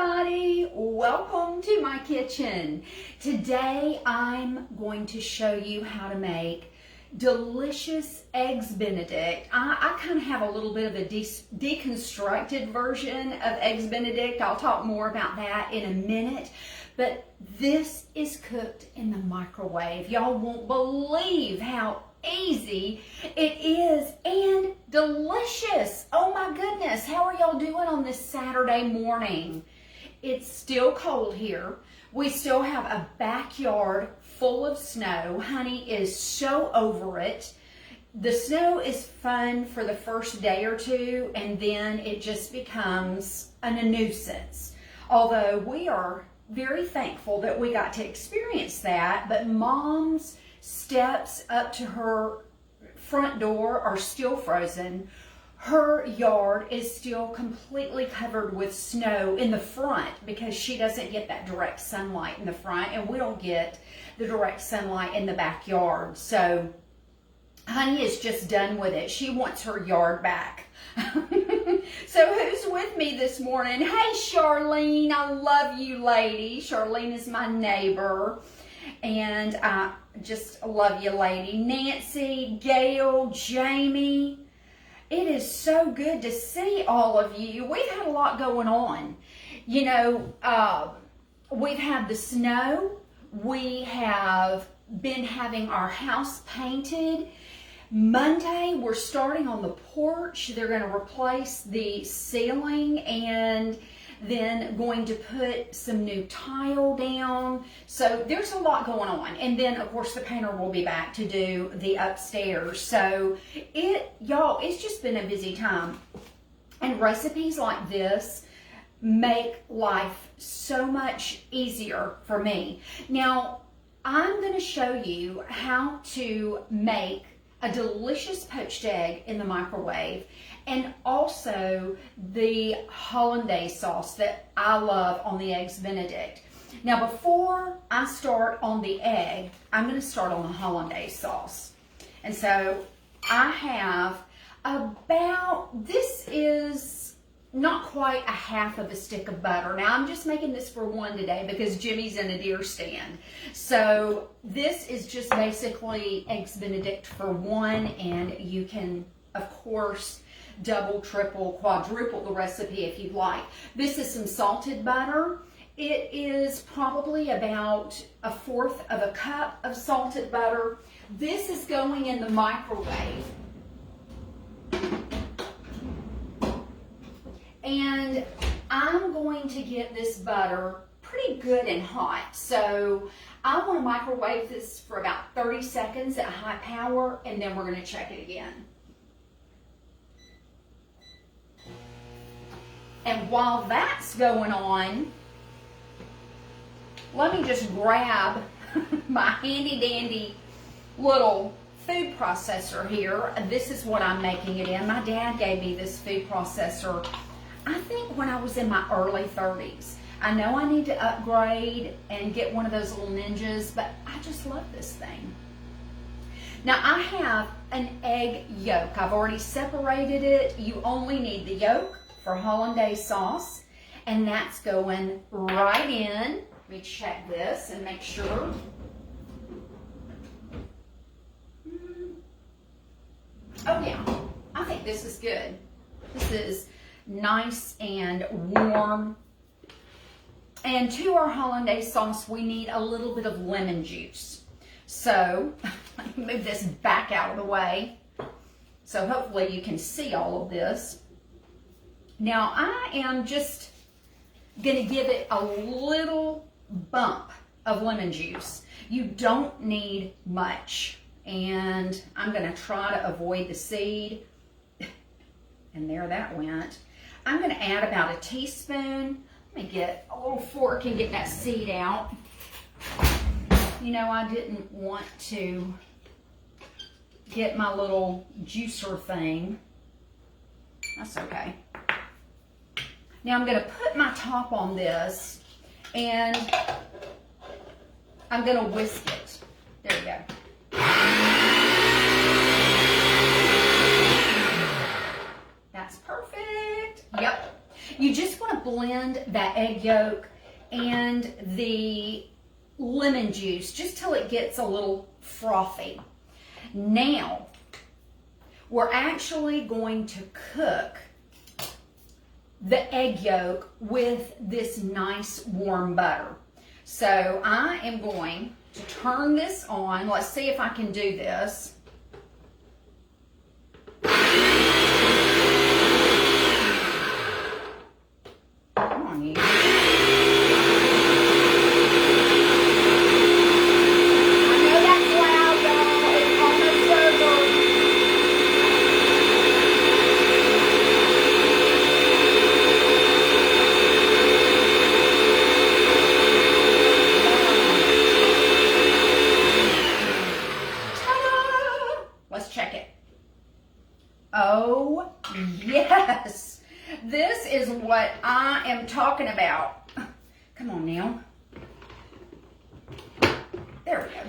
everybody, welcome to my kitchen. Today I'm going to show you how to make delicious eggs Benedict. I kind of have a little bit of a deconstructed version of eggs Benedict. I'll talk more about that in a minute, but this is cooked in the microwave. Y'all won't believe how easy it is and delicious. Oh my goodness, how are y'all doing on this Saturday morning? It's still cold here. We still have a backyard full of snow. Honey is so over it. The snow is fun for the first day or two, and then it just becomes a nuisance. Although we are very thankful that we got to experience that, but Mom's steps up to her front door are still frozen. Her yard is still completely covered with snow in the front because she doesn't get that direct sunlight in the front, and we don't get the direct sunlight in the backyard. So Honey is just done with it. She wants her yard back. So who's with me this morning? Hey, Charlene, I love you, lady. Charlene is my neighbor, and I just love you, lady. Nancy, Gail, Jamie. It is so good to see all of you. We've had a lot going on. You know, we've had the snow. We have been having our house painted. Monday, we're starting on the porch. They're going to replace the ceiling and then going to put some new tile down. So there's a lot going on. And then, of course, the painter will be back to do the upstairs. So y'all, it's just been a busy time. And recipes like this make life so much easier for me. Now, I'm going to show you how to make a delicious poached egg in the microwave, and also the Hollandaise sauce that I love on the eggs Benedict. Now, before I start on the egg, I'm going to start on the Hollandaise sauce. And so I have this is not quite a half of a stick of butter. Now, I'm just making this for one today because Jimmy's in a deer stand. So this is just basically eggs Benedict for one, and you can, of course, double, triple, quadruple the recipe if you'd like. This is some salted butter. It is probably about 1/4 of a cup of salted butter. This is going in the microwave. And I'm going to get this butter pretty good and hot. So I want to microwave this for about 30 seconds at high power, and then we're going to check it again. And while that's going on, let me just grab my handy dandy little food processor here. This is what I'm making it in. My dad gave me this food processor, I think, when I was in my early 30s. I know I need to upgrade and get one of those little ninjas, but I just love this thing. Now, I have an egg yolk. I've already separated it. You only need the yolk for Hollandaise sauce, and that's going right in. Let me check this and make sure. Oh yeah, I think this is good. This is nice and warm. And to our Hollandaise sauce, we need a little bit of lemon juice. So let me move this back out of the way. So hopefully you can see all of this. Now I am just going to give it a little bump of lemon juice. You don't need much. And I'm going to try to avoid the seed. And there that went. I'm going to add about a teaspoon. Let me get a little fork and get that seed out. You know, I didn't want to get my little juicer thing. That's okay. Now I'm going to put my top on this, and I'm going to whisk it. There we go. That's perfect. Yep. You just want to blend that egg yolk and the lemon juice just till it gets a little frothy. Now, we're actually going to cook the egg yolk with this nice warm butter. So I am going to turn this on. Let's see if I can do this. Come on, you. Oh, yes. This is what I am talking about. Come on now. There we go.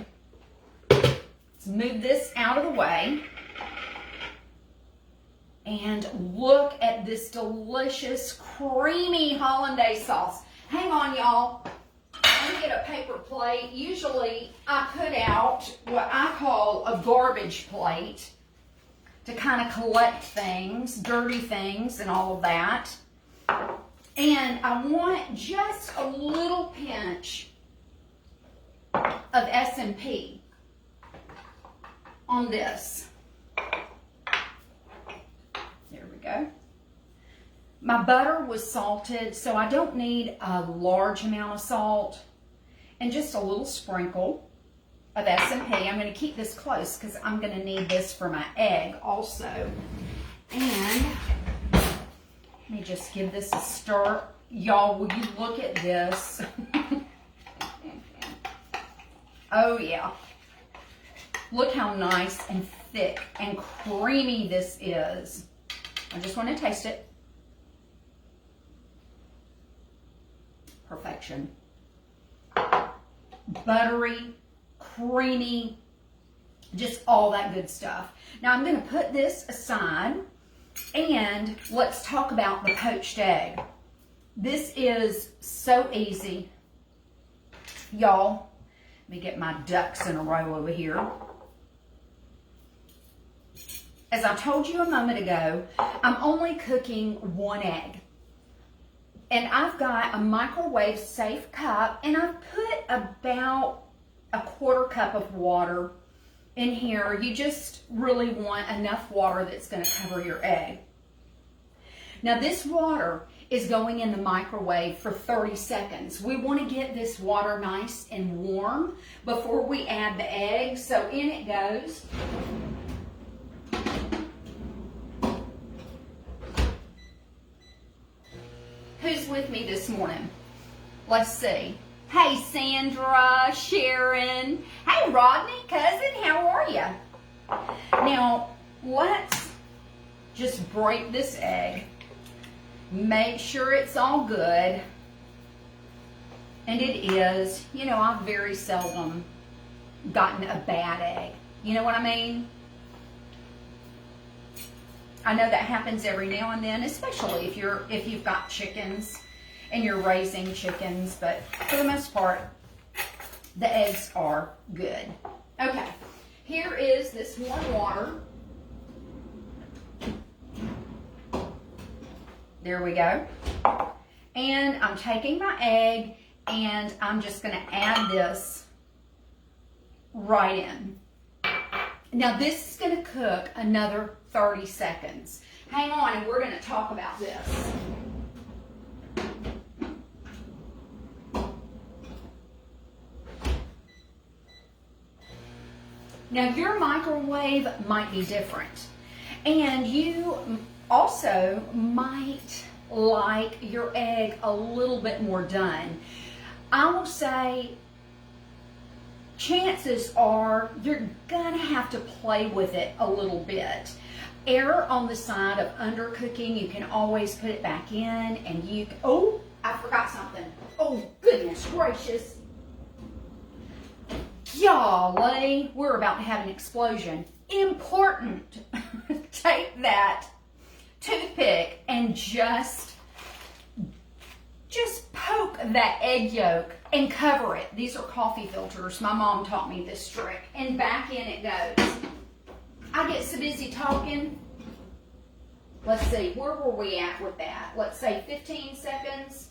Let's move this out of the way. And look at this delicious, creamy Hollandaise sauce. Hang on, y'all. Let me get a paper plate. Usually, I put out what I call a garbage plate to kind of collect things, dirty things and all of that. And I want just a little pinch of S&P on this. There we go. My butter was salted, so I don't need a large amount of salt, and just a little sprinkle of S&P. I'm going to keep this close because I'm going to need this for my egg also. And let me just give this a stir. Y'all, will you look at this? Oh yeah. Look how nice and thick and creamy this is. I just want to taste it. Perfection. Buttery, creamy, just all that good stuff. Now I'm going to put this aside and let's talk about the poached egg. This is so easy. Y'all, let me get my ducks in a row over here. As I told you a moment ago, I'm only cooking one egg. And I've got a microwave safe cup, and I've put about a quarter cup of water in here. You just really want enough water that's going to cover your egg. Now this water is going in the microwave for 30 seconds. We want to get this water nice and warm before we add the egg. So in it goes. Who's with me this morning? Let's see. Hey, Sandra, Sharon. Hey, Rodney, cousin, how are you? Now, let's just break this egg. Make sure it's all good. And it is. You know, I've very seldom gotten a bad egg. You know what I mean? I know that happens every now and then, especially if you've got chickens and you're raising chickens, but for the most part, the eggs are good. Okay, here is this warm water. There we go. And I'm taking my egg and I'm just going to add this right in. Now this is going to cook another 30 seconds. Hang on, and we're going to talk about this. Now your microwave might be different, and you also might like your egg a little bit more done. I will say chances are you're gonna have to play with it a little bit. Err on the side of undercooking. You can always put it back in, and you, oh, I forgot something. Oh, goodness gracious. Golly, we're about to have an explosion. Important. Take that toothpick and just just poke that egg yolk and cover it. These are coffee filters. My mom taught me this trick. And back in it goes. I get so busy talking. Let's see, where were we at with that? Let's say 15 seconds.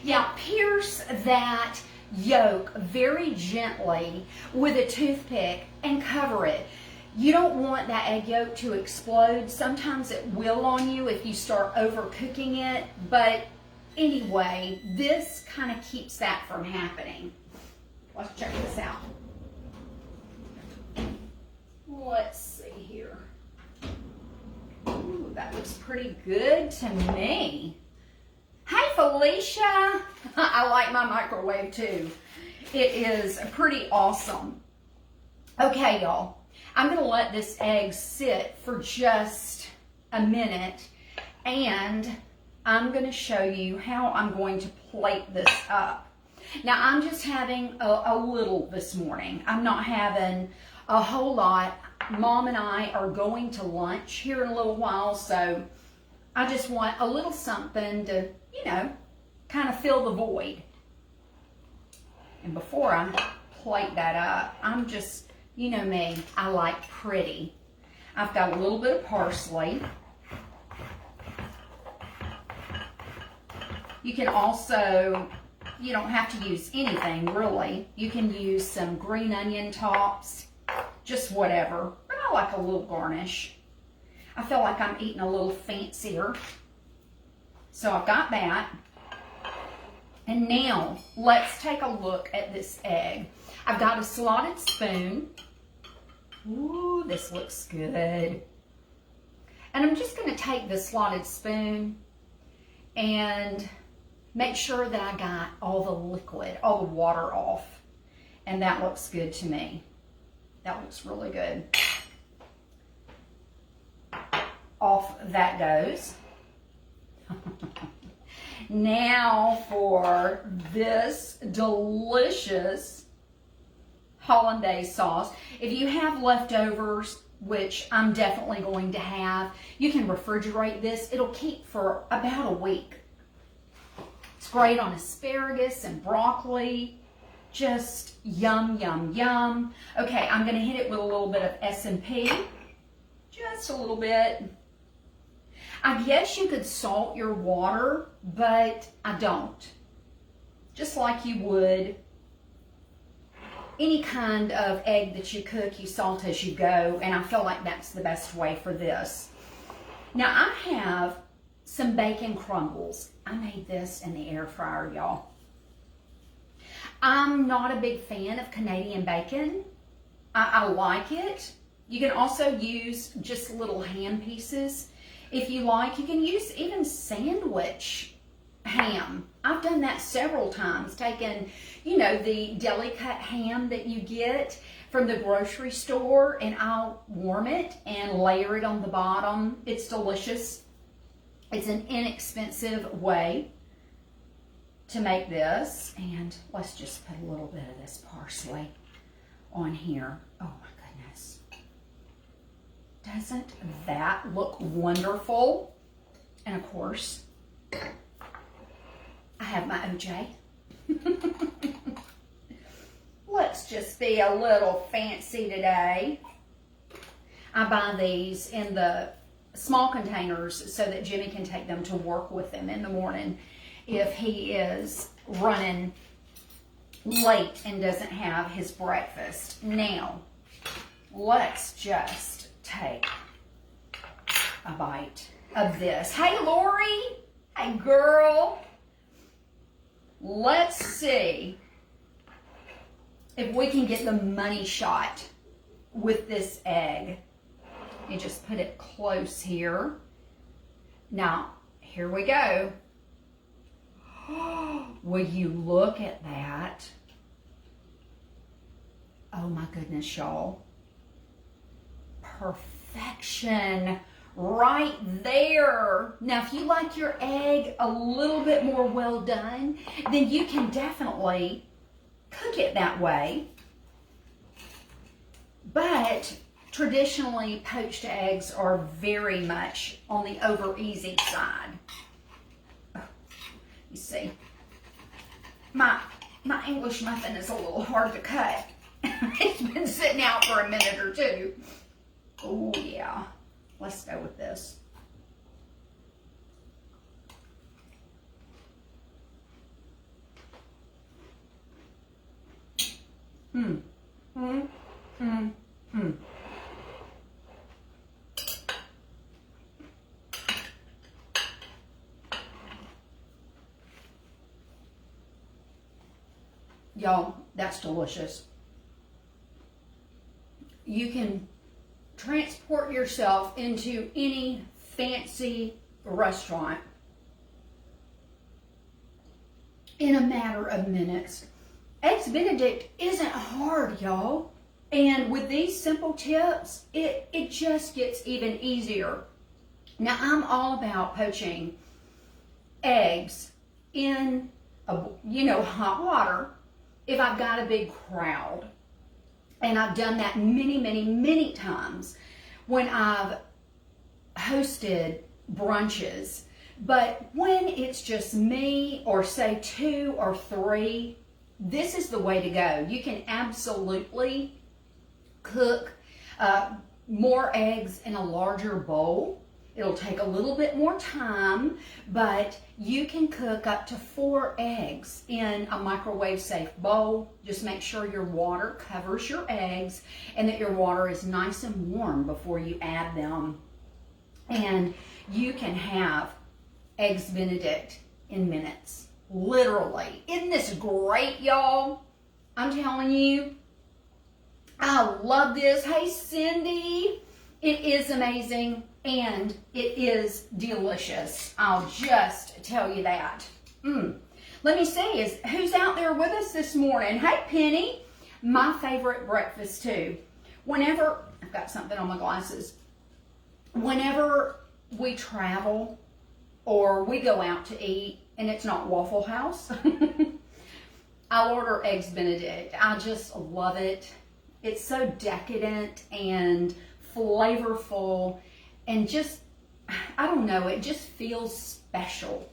Yeah, pierce that yolk very gently with a toothpick and cover it. You don't want that egg yolk to explode. Sometimes it will on you if you start overcooking it, but anyway, this kind of keeps that from happening. Let's check this out. Let's see here. Ooh, that looks pretty good to me. Hey, Felicia. I like my microwave too. It is pretty awesome. Okay, y'all. I'm going to let this egg sit for just a minute, and I'm going to show you how I'm going to plate this up. Now, I'm just having a little this morning. I'm not having a whole lot. Mom and I are going to lunch here in a little while, so I just want a little something to, you know, kind of fill the void. And before I plate that up, I'm just, you know me, I like pretty. I've got a little bit of parsley. You can also, you don't have to use anything really. You can use some green onion tops, just whatever. But I like a little garnish. I feel like I'm eating a little fancier. So I've got that. And now let's take a look at this egg. I've got a slotted spoon. Ooh, this looks good. And I'm just going to take the slotted spoon and make sure that I got all the liquid, all the water off. And that looks good to me. That looks really good. Off that goes. Now for this delicious Hollandaise sauce. If you have leftovers, which I'm definitely going to have, you can refrigerate this. It'll keep for about a week. It's great on asparagus and broccoli. Just yum, yum, yum. Okay, I'm going to hit it with a little bit of S&P. Just a little bit. I guess you could salt your water, but I don't. Just like you would any kind of egg that you cook, you salt as you go, and I feel like that's the best way for this. Now I have some bacon crumbles. I made this in the air fryer, y'all. I'm not a big fan of Canadian bacon. I like it. You can also use just little ham pieces. If you like, you can use even sandwich ham. I've done that several times, taken, you know, the deli cut ham that you get from the grocery store, and I'll warm it and layer it on the bottom. It's delicious. It's an inexpensive way to make this. And let's just put a little bit of this parsley on here. Oh my goodness. Doesn't that look wonderful? And of course, I have my OJ. Let's just be a little fancy today. I buy these in the small containers so that Jimmy can take them to work with them in the morning if he is running late and doesn't have his breakfast. Now, let's just take a bite of this. Hey, Lori. Hey, girl. Let's see if we can get the money shot with this egg. You just put it close here. Now, here we go. Will you look at that? Oh my goodness, y'all. Perfection right there. Now, if you like your egg a little bit more well done, then you can definitely cook it that way. But traditionally, poached eggs are very much on the over easy side. You see, my English muffin is a little hard to cut. It's been sitting out for a minute or two. Oh yeah, let's go with this. Y'all, that's delicious. You can transport yourself into any fancy restaurant in a matter of minutes. Eggs Benedict isn't hard, y'all. And with these simple tips, it just gets even easier. Now, I'm all about poaching eggs in hot water if I've got a big crowd. And I've done that many, many, many times when I've hosted brunches. But when it's just me, or say 2 or 3, this is the way to go. You can absolutely cook more eggs in a larger bowl. It'll take a little bit more time, but you can cook up to 4 eggs in a microwave safe bowl. Just make sure your water covers your eggs and that your water is nice and warm before you add them. And you can have Eggs Benedict in minutes, literally. Isn't this great, y'all? I'm telling you, I love this. Hey, Cindy, it is amazing. And it is delicious. I'll just tell you that. Let me see, who's out there with us this morning? Hey, Penny. My favorite breakfast, too. Whenever, I've got something on my glasses. Whenever we travel or we go out to eat and it's not Waffle House, I'll order Eggs Benedict. I just love it. It's so decadent and flavorful. And just, I don't know, it just feels special.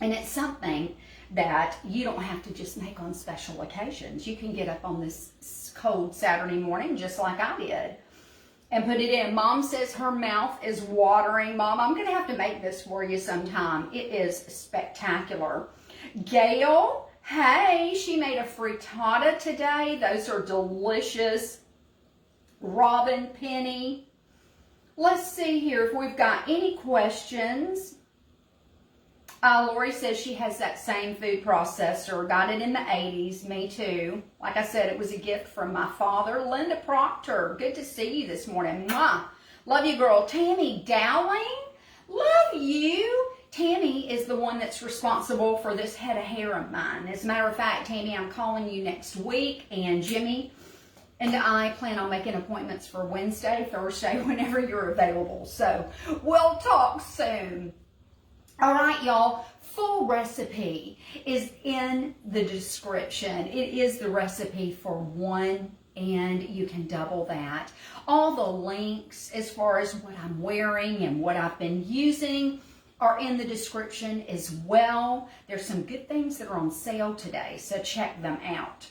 And it's something that you don't have to just make on special occasions. You can get up on this cold Saturday morning, just like I did, and put it in. Mom says her mouth is watering. Mom, I'm going to have to make this for you sometime. It is spectacular. Gail, hey, she made a frittata today. Those are delicious. Robin, Penny. Let's see here if we've got any questions. Lori says she has that same food processor. Got it in the 80s. Me too. Like I said, it was a gift from my father. Linda Proctor, good to see you this morning. Mwah. Love you, girl. Tammy Dowling, love you. Tammy is the one that's responsible for this head of hair of mine. As a matter of fact, Tammy, I'm calling you next week, and Jimmy and I plan on making appointments for Wednesday, Thursday, whenever you're available. So we'll talk soon. All right, y'all. Full recipe is in the description. It is the recipe for 1, and you can double that. All the links as far as what I'm wearing and what I've been using are in the description as well. There's some good things that are on sale today, so check them out.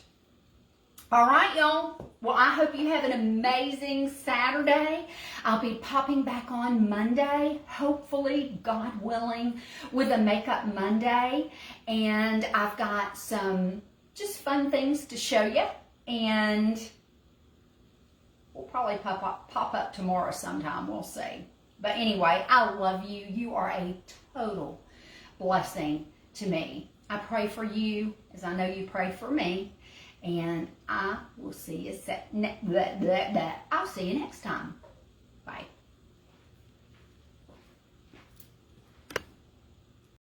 All right, y'all. Well, I hope you have an amazing Saturday. I'll be popping back on Monday, hopefully, God willing, with a Makeup Monday. And I've got some just fun things to show you. And we'll probably pop up tomorrow sometime. We'll see. But anyway, I love you. You are a total blessing to me. I pray for you as I know you pray for me. And I will see you, I'll see you next time.